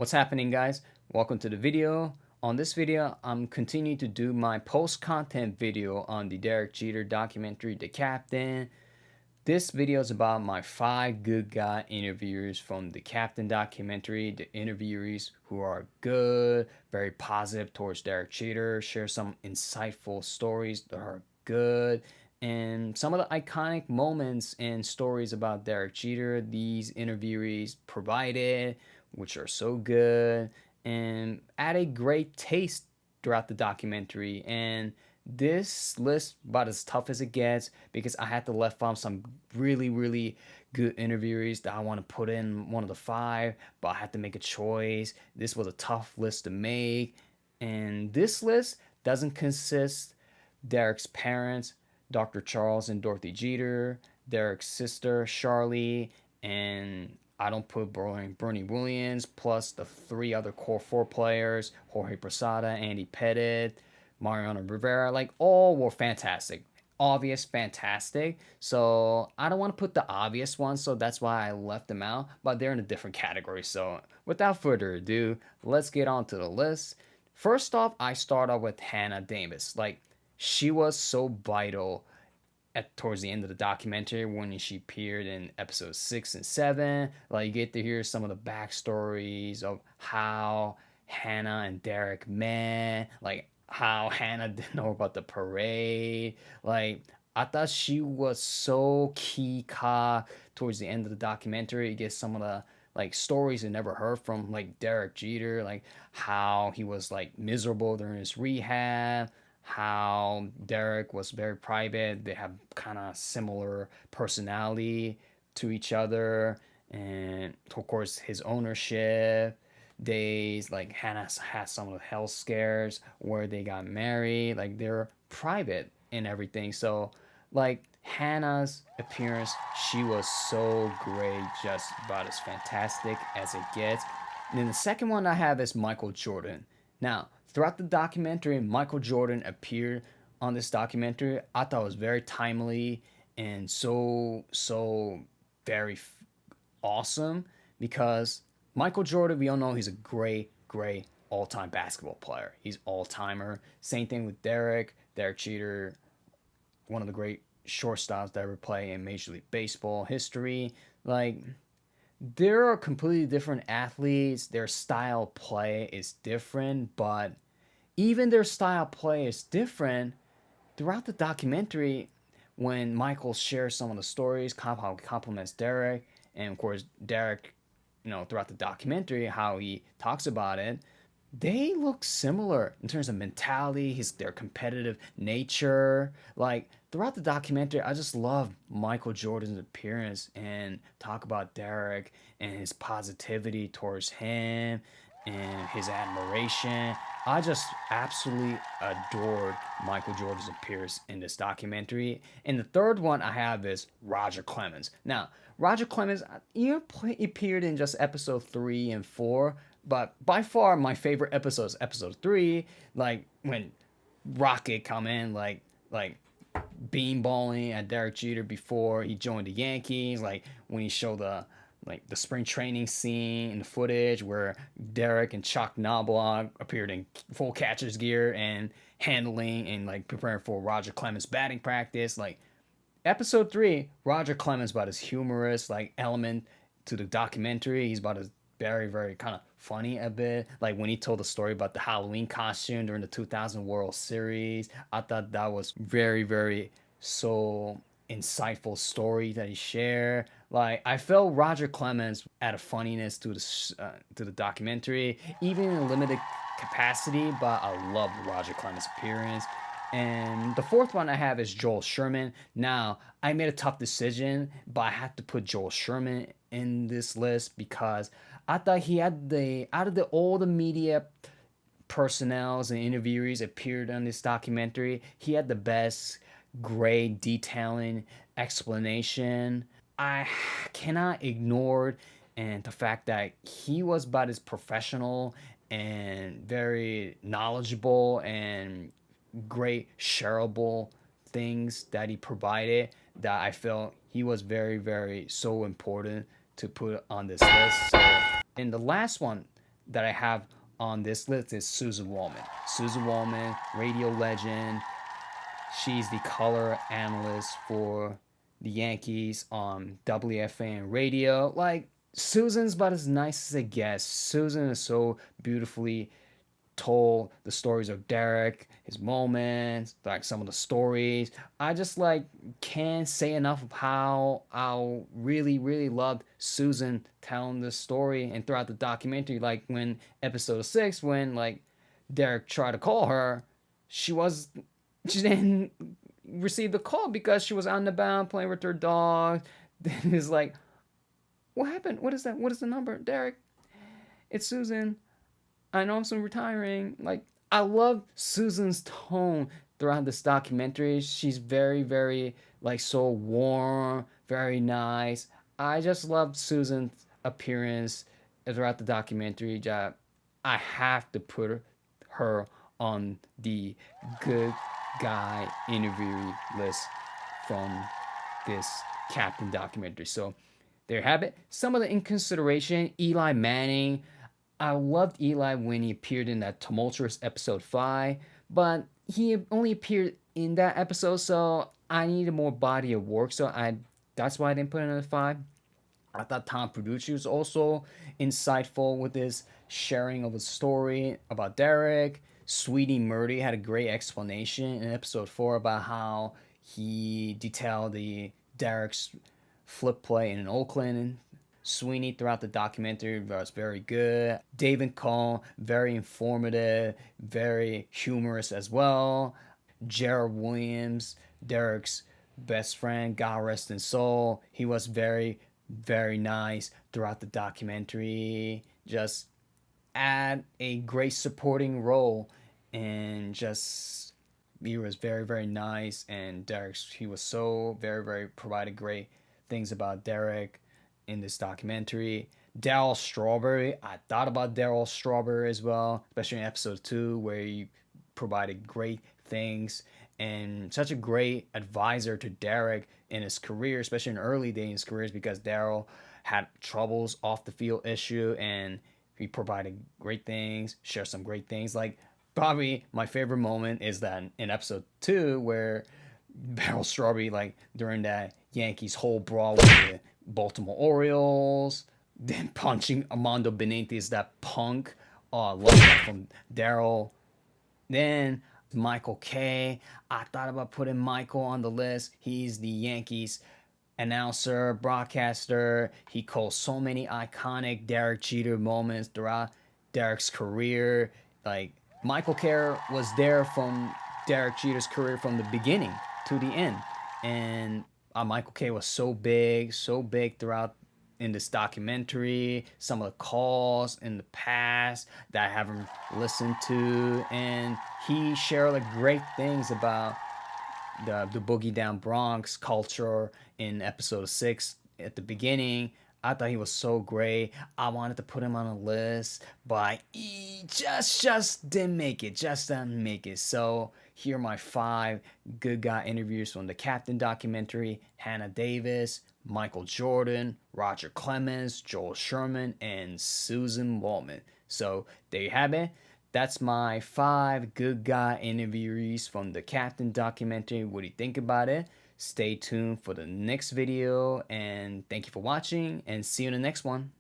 What's happening, guys? Welcome to the video. On this video, I'm continuing to do my post-content video on the Derek Jeter documentary, The Captain. This video is about my 5 good guy interviewers from the Captain documentary, the interviewees who are good, very positive towards Derek Jeter, share some insightful stories that are good, and some of the iconic moments and stories about Derek Jeter these interviewees provided, which are so good, and add a great taste throughout the documentary. And this list about as tough as it gets because I had to left off some really good interviewees that I want to put in one of the 5, but I had to make a choice. This was a tough list to make, and this list doesn't consist Derek's parents, Dr. Charles and Dorothy Jeter, Derek's sister Charlie, and I don't put Bernie Williams, plus the 3 other core 4 players, Jorge Posada, Andy Pettit, Mariano Rivera. Like, all were fantastic. Obvious, fantastic. So I don't want to put the obvious ones, so that's why I left them out, but they're in a different category. So without further ado, let's get on to the list. First off, I start off with Hannah Davis. Like, she was so vital towards the end of the documentary when she appeared in episodes 6 and 7. Like, you get to hear some of the backstories of how Hannah and Derek met, like how Hannah didn't know about the parade. Like, I thought she was so key towards the end of the documentary. You get some of the like stories I never heard from, like Derek Jeter, like how he was like miserable during his rehab, how Derek was very private. They have kind of similar personality to each other, and of course his ownership days. Like, Hannah has some of the health scares where they got married. Like, they're private and everything. So, like, Hannah's appearance, she was so great, just about as fantastic as it gets. And then the second one I have is Michael Jordan. Now, throughout the documentary, Michael Jordan appeared on this documentary. I thought it was very timely and so very awesome because Michael Jordan, we all know he's a great all-time basketball player. He's all-timer. Same thing with Derek Jeter, one of the great shortstops that ever play in Major League Baseball history. Like, there are completely different athletes. Their style of play is different, but even their style of play is different. Throughout the documentary, when Michael shares some of the stories, how he compliments Derek, and of course Derek, throughout the documentary, how he talks about it, they look similar in terms of mentality, their competitive nature. Like, throughout the documentary, I just love Michael Jordan's appearance and talk about Derek and his positivity towards him and his admiration. I just absolutely adored Michael Jordan's appearance in this documentary. And the third one I have is Roger Clemens. Now, Roger Clemens, appeared in just episode 3 and 4, but by far my favorite episode is episode 3, like when Rocket come in, like beanballing at Derek Jeter before he joined the Yankees, like when he showed the spring training scene in the footage where Derek and Chuck Knobloch appeared in full catcher's gear and handling and like preparing for Roger Clemens batting practice. Like, episode 3, Roger Clemens about his humorous like element to the documentary. He's about his very kind of funny a bit. Like when he told the story about the Halloween costume during the 2000 World Series, I thought that was very so insightful story that he shared. Like, I felt Roger Clemens added funniness to the documentary, even in a limited capacity. But I love Roger Clemens' appearance. And the fourth one I have is Joel Sherman. Now, I made a tough decision, but I had to put Joel Sherman in this list because I thought he had out of all the media personnels and interviewees appeared on this documentary, he had the best, great detailing explanation. I cannot ignore and the fact that he was about as professional and very knowledgeable and great shareable things that he provided, that I felt he was very so important to put on this list. So, in the last one, that I have on this list is Susan Wallman. Susan Wallman, radio legend. She's the color analyst for the Yankees on WFAN radio. Like, Susan's about as nice as it gets. Susan is so beautifully told the stories of Derek, his moments, like some of the stories. I just like can't say enough of how I really loved Susan telling this story and throughout the documentary. Like when episode 6, when like Derek tried to call her, she was she didn't receive the call because she was on the bound playing with her dog. Then it's like, what happened? What is that? What is the number? Derek, it's Susan. I know I'm retiring. Like, I love Susan's tone throughout this documentary. She's very, like, so warm, very nice. I just love Susan's appearance throughout the documentary. I have to put her on the good guy interview list from this Captain documentary. So there you have it. Some of the in consideration, Eli Manning. I loved Eli when he appeared in that tumultuous episode 5, but he only appeared in that episode, so I needed more body of work. So I that's why I didn't put him in at 5. I thought Tom Produce was also insightful with his sharing of a story about Derek. Sweetie Murdy had a great explanation in episode 4 about how he detailed the Derek's flip play in Oakland. Sweeney throughout the documentary was very good. David Cohn, very informative, very humorous as well. Jared Williams, Derek's best friend, God rest his soul. He was very nice throughout the documentary. Just add a great supporting role, and just he was very nice. And Derek's he was so very provided great things about Derek in this documentary. Daryl Strawberry, I thought about Daryl Strawberry as well, especially in episode 2 where he provided great things and such a great advisor to Derek in his career, especially in early days in his careers, because Daryl had troubles off the field issue and he provided great things, shared some great things. Like probably my favorite moment is that in episode 2 where Daryl Strawberry, like during that Yankees whole brawl with the Baltimore Orioles, then punching Armando Benitez, that punk. Oh, I love that from Daryl. Then Michael K. I thought about putting Michael on the list. He's the Yankees announcer, broadcaster. He calls so many iconic Derek Jeter moments throughout Derek's career. Like Michael Kerr was there from Derek Jeter's career from the beginning to the end, and Michael K was so big throughout in this documentary. Some of the calls in the past that I haven't listened to, and he shared like great things about the Boogie Down Bronx culture in episode 6 at the beginning. I thought he was so great. I wanted to put him on a list, but he just didn't make it. Just didn't make it. So here are my 5 good guy interviews from the Captain documentary: Hannah Davis, Michael Jordan, Roger Clemens, Joel Sherman, and Susan Wallman. So there you have it. That's my 5 good guy interviewees from the Captain documentary. What do you think about it? Stay tuned for the next video, and thank you for watching, and see you in the next one.